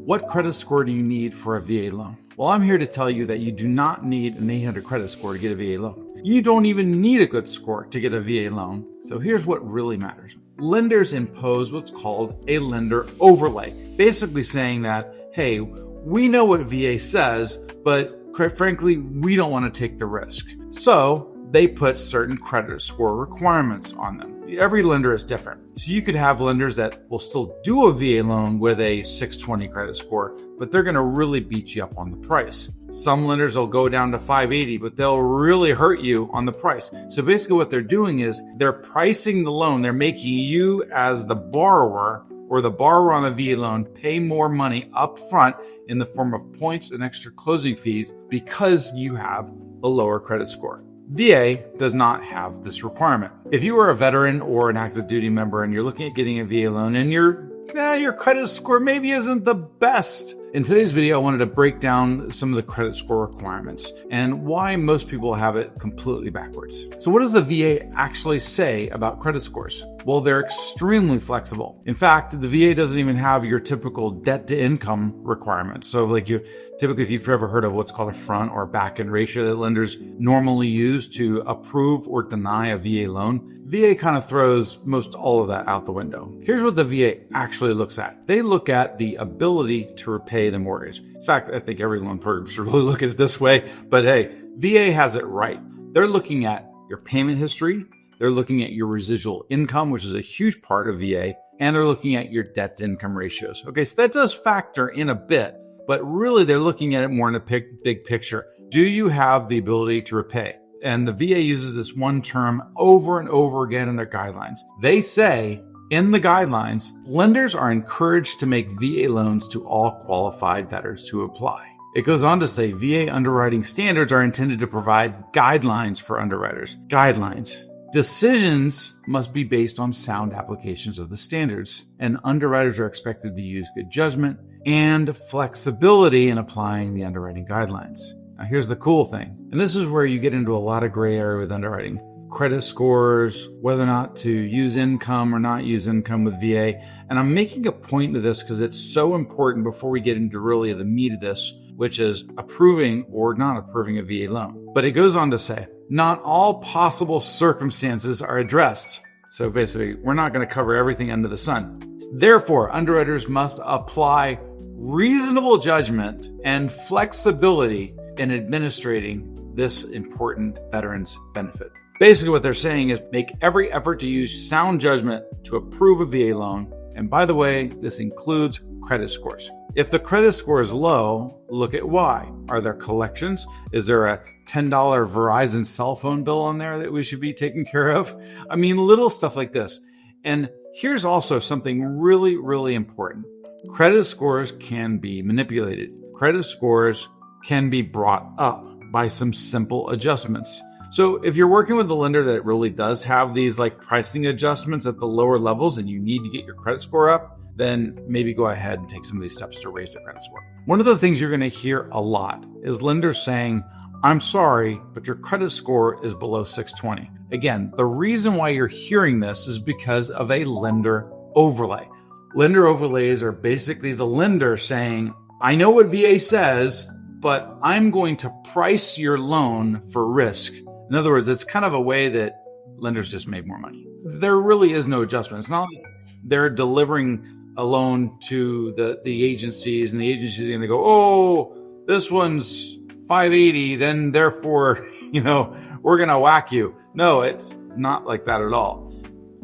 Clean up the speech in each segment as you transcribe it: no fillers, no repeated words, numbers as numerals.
What credit score do you need for a VA loan? Well, I'm here to tell you that you do not need an 800 credit score to get a VA loan. You don't even need a good score to get a VA loan. So here's what really matters. Lenders impose what's called a lender overlay, basically saying that, hey, we know what VA says, but quite frankly, we don't want to take the risk. So they put certain credit score requirements on them. Every lender is different. So you could have lenders that will still do a VA loan with a 620 credit score, but they're going to really beat you up on the price. Some lenders will go down to 580, but they'll really hurt you on the price. So basically what they're doing is they're pricing the loan. They're making you as the borrower or the borrower on a VA loan pay more money up front in the form of points and extra closing fees because you have a lower credit score. VA does not have this requirement. If you are a veteran or an active duty member and you're looking at getting a VA loan and your credit score maybe isn't the best. In today's video, I wanted to break down some of the credit score requirements and why most people have it completely backwards. So what does the VA actually say about credit scores? Well, they're extremely flexible. In fact, the VA doesn't even have your typical debt to income requirement. So typically, if you've ever heard of what's called a front or back end ratio that lenders normally use to approve or deny a VA loan, VA kind of throws most all of that out the window. Here's what the VA actually looks at. They look at the ability to repay the mortgage. In fact, I think every loan program should really look at it this way, but hey, VA has it right. They're looking at your payment history, they're looking at your residual income, which is a huge part of VA, and they're looking at your debt to income ratios. Okay, so that does factor in a bit, but really they're looking at it more in a big picture. Do you have the ability to repay? And the VA uses this one term over and over again in their guidelines. They say in the guidelines, lenders are encouraged to make VA loans to all qualified debtors who apply. It goes on to say VA underwriting standards are intended to provide guidelines for underwriters. Guidelines. Decisions must be based on sound applications of the standards, and underwriters are expected to use good judgment and flexibility in applying the underwriting guidelines. Now, here's the cool thing, and this is where you get into a lot of gray area with underwriting. Credit scores, whether or not to use income or not use income with VA. And I'm making a point of this because it's so important before we get into really the meat of this, which is approving or not approving a VA loan. But it goes on to say, not all possible circumstances are addressed. So basically, we're not going to cover everything under the sun. Therefore, underwriters must apply reasonable judgment and flexibility in administrating this important veterans benefit. Basically, what they're saying is make every effort to use sound judgment to approve a VA loan. And by the way, this includes credit scores. If the credit score is low, look at why. Are there collections? Is there a $10 Verizon cell phone bill on there that we should be taking care of? I mean, little stuff like this. And here's also something really, really important. Credit scores can be manipulated. Credit scores can be brought up by some simple adjustments. So if you're working with a lender that really does have these like pricing adjustments at the lower levels and you need to get your credit score up, then maybe go ahead and take some of these steps to raise the credit score. One of the things you're going to hear a lot is lenders saying, I'm sorry, but your credit score is below 620. Again, the reason why you're hearing this is because of a lender overlay. Lender overlays are basically the lender saying, I know what VA says, but I'm going to price your loan for risk. In other words, it's kind of a way that lenders just make more money. There really is no adjustment. It's not like they're delivering a loan to the agencies and the agencies are going to go, oh, this one's 580, then therefore, we're going to whack you. No, it's not like that at all.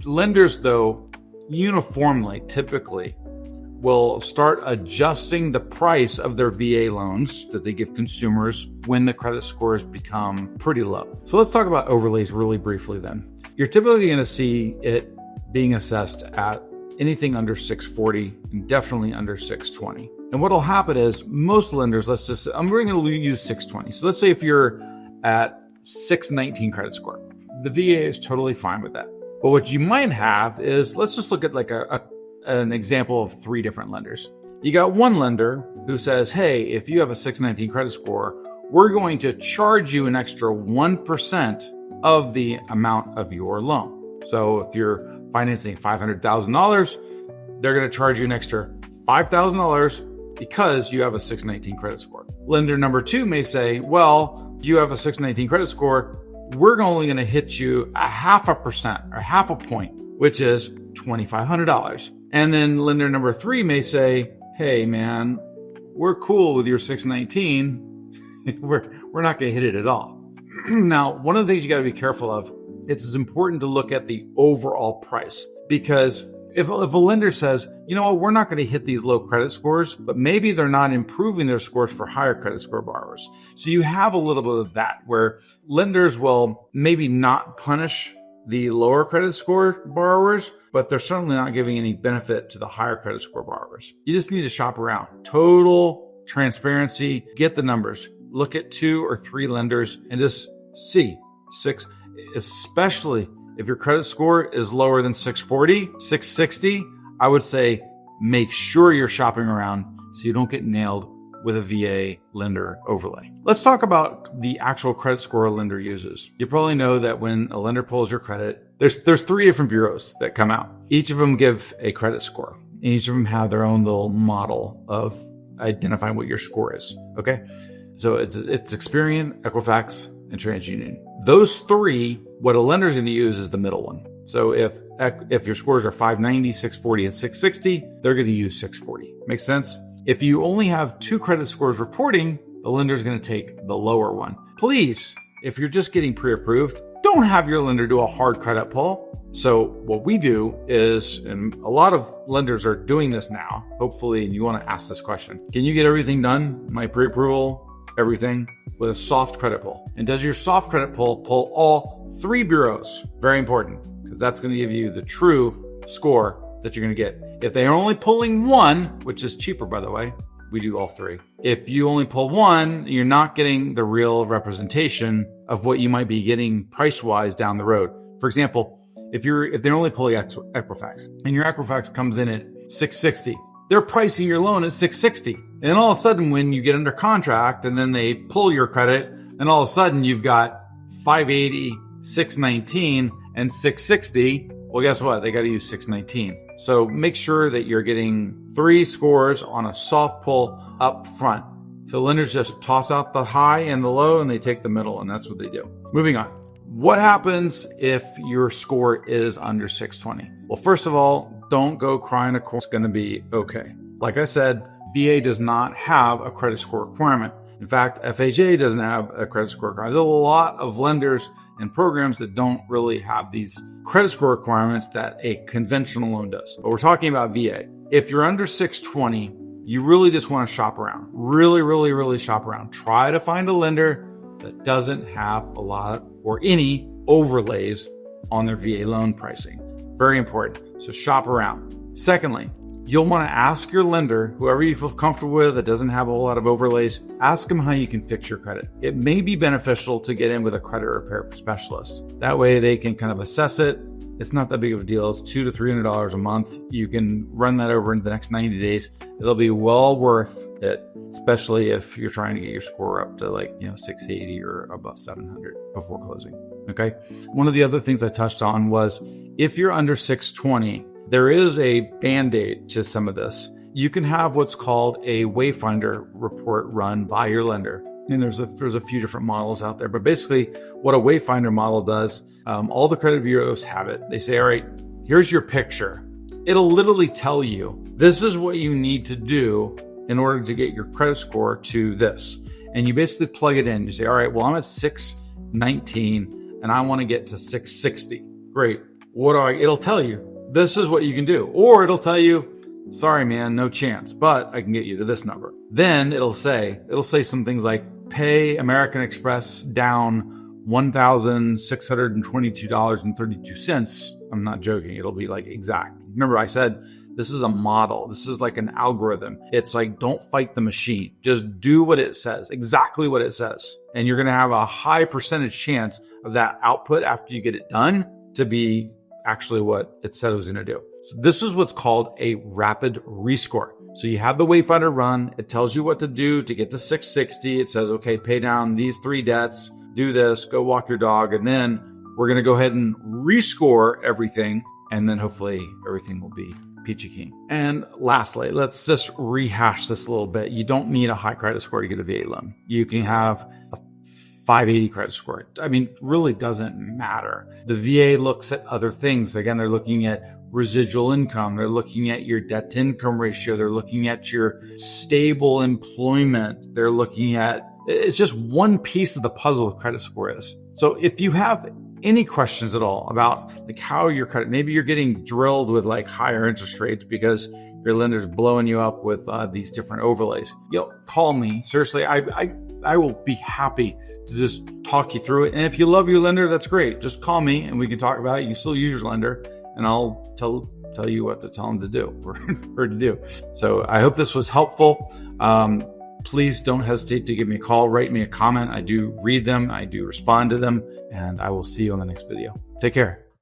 Lenders, though, uniformly, typically, will start adjusting the price of their VA loans that they give consumers when the credit scores become pretty low. So let's talk about overlays really briefly then. You're typically going to see it being assessed at anything under 640 and definitely under 620. And what will happen is most lenders, I'm going to use 620. So let's say if you're at 619 credit score, the VA is totally fine with that. But what you might have is, let's just look at like an example of three different lenders. You got one lender who says, hey, if you have a 619 credit score, we're going to charge you an extra 1% of the amount of your loan. So if you're financing $500,000, they're going to charge you an extra $5,000 because you have a 619 credit score. Lender number 2 may say, well, you have a 619 credit score. We're only going to hit you 0.5% or half a point, which is $2,500. And then lender number 3 may say, hey man, we're cool with your 619. we're not going to hit it at all. Now, one of the things you got to be careful of, it's important to look at the overall price, because if a lender says, you know what, we're not going to hit these low credit scores, but maybe they're not improving their scores for higher credit score borrowers. So you have a little bit of that where lenders will maybe not punish the lower credit score borrowers, but they're certainly not giving any benefit to the higher credit score borrowers. You just need to shop around. Total transparency, get the numbers, look at 2 or 3 lenders and just see 6, especially if your credit score is lower than 640, 660, I would say make sure you're shopping around so you don't get nailed with a VA lender overlay. Let's talk about the actual credit score a lender uses. You probably know that when a lender pulls your credit, there's 3 different bureaus that come out. Each of them give a credit score. And each of them have their own little model of identifying what your score is. Okay, so it's Experian, Equifax, and TransUnion. Those 3, what a lender is going to use is the middle one. So if your scores are 590, 640, and 660, they're going to use 640. Makes sense? If you only have 2 credit scores reporting, the lender is going to take the lower one. Please, if you're just getting pre-approved, don't have your lender do a hard credit pull. So what we do is, and a lot of lenders are doing this now, hopefully, and you want to ask this question. Can you get everything done, my pre-approval, everything, with a soft credit pull? And does your soft credit pull all 3 bureaus? Very important, because that's going to give you the true score that you're going to get. If they are only pulling 1, which is cheaper, by the way, we do all 3. If you only pull 1, you're not getting the real representation of what you might be getting price-wise down the road. For example, if they're only pulling Equifax and your Equifax comes in at 660, they're pricing your loan at 660. And all of a sudden, when you get under contract and then they pull your credit, and all of a sudden you've got 580, 619, and 660. Well, guess what? They got to use 619. So make sure that you're getting 3 scores on a soft pull up front. So lenders just toss out the high and the low and they take the middle, and that's what they do. Moving on. What happens if your score is under 620? Well, first of all, don't go crying a corner. It's going to be okay. Like I said, VA does not have a credit score requirement. In fact, FHA doesn't have a credit score requirement. There's a lot of lenders and programs that don't really have these credit score requirements that a conventional loan does. But we're talking about VA. If you're under 620, you really just want to shop around. Really shop around. Try to find a lender that doesn't have a lot or any overlays on their VA loan pricing. Very important. So shop around. Secondly, you'll want to ask your lender, whoever you feel comfortable with that doesn't have a whole lot of overlays, ask them how you can fix your credit. It may be beneficial to get in with a credit repair specialist. That way they can kind of assess it. It's not that big of a deal. It's $200 to $300 a month. You can run that over into the next 90 days. It'll be well worth it, especially if you're trying to get your score up to 680 or above 700 before closing. Okay. One of the other things I touched on was if you're under 620, there is a band-aid to some of this. You can have what's called a Wayfinder report run by your lender. And there's a few different models out there. But basically, what a Wayfinder model does, all the credit bureaus have it. They say, all right, here's your picture. It'll literally tell you, this is what you need to do in order to get your credit score to this. And you basically plug it in. You say, all right, well, I'm at 619 and I want to get to 660. Great. It'll tell you, this is what you can do. Or it'll tell you, sorry, man, no chance, but I can get you to this number. Then it'll say some things like pay American Express down $1,622.32. I'm not joking. It'll be like exact. Remember, I said this is a model. This is like an algorithm. It's like, don't fight the machine. Just do what it says, exactly what it says. And you're going to have a high percentage chance of that output after you get it done to be actually what it said it was going to do. So this is what's called a rapid rescore. So you have the Wayfinder run. It tells you what to do to get to 660. It says, okay, pay down these 3 debts, do this, go walk your dog. And then we're going to go ahead and rescore everything. And then hopefully everything will be peachy keen. And lastly, let's just rehash this a little bit. You don't need a high credit score to get a VA loan. You can have a 580 credit score. I mean, it really doesn't matter. The VA looks at other things. Again, they're looking at residual income. They're looking at your debt to income ratio. They're looking at your stable employment. They're looking at, it's just one piece of the puzzle of credit score is. So if you have any questions at all about like how your credit, maybe you're getting drilled with like higher interest rates because your lender's blowing you up with these different overlays, call me. Seriously, I will be happy to just talk you through it. And if you love your lender, that's great. Just call me and we can talk about it. You can still use your lender and I'll tell you what to tell them to do or to do. So I hope this was helpful. Please don't hesitate to give me a call, write me a comment. I do read them. I do respond to them, and I will see you on the next video. Take care.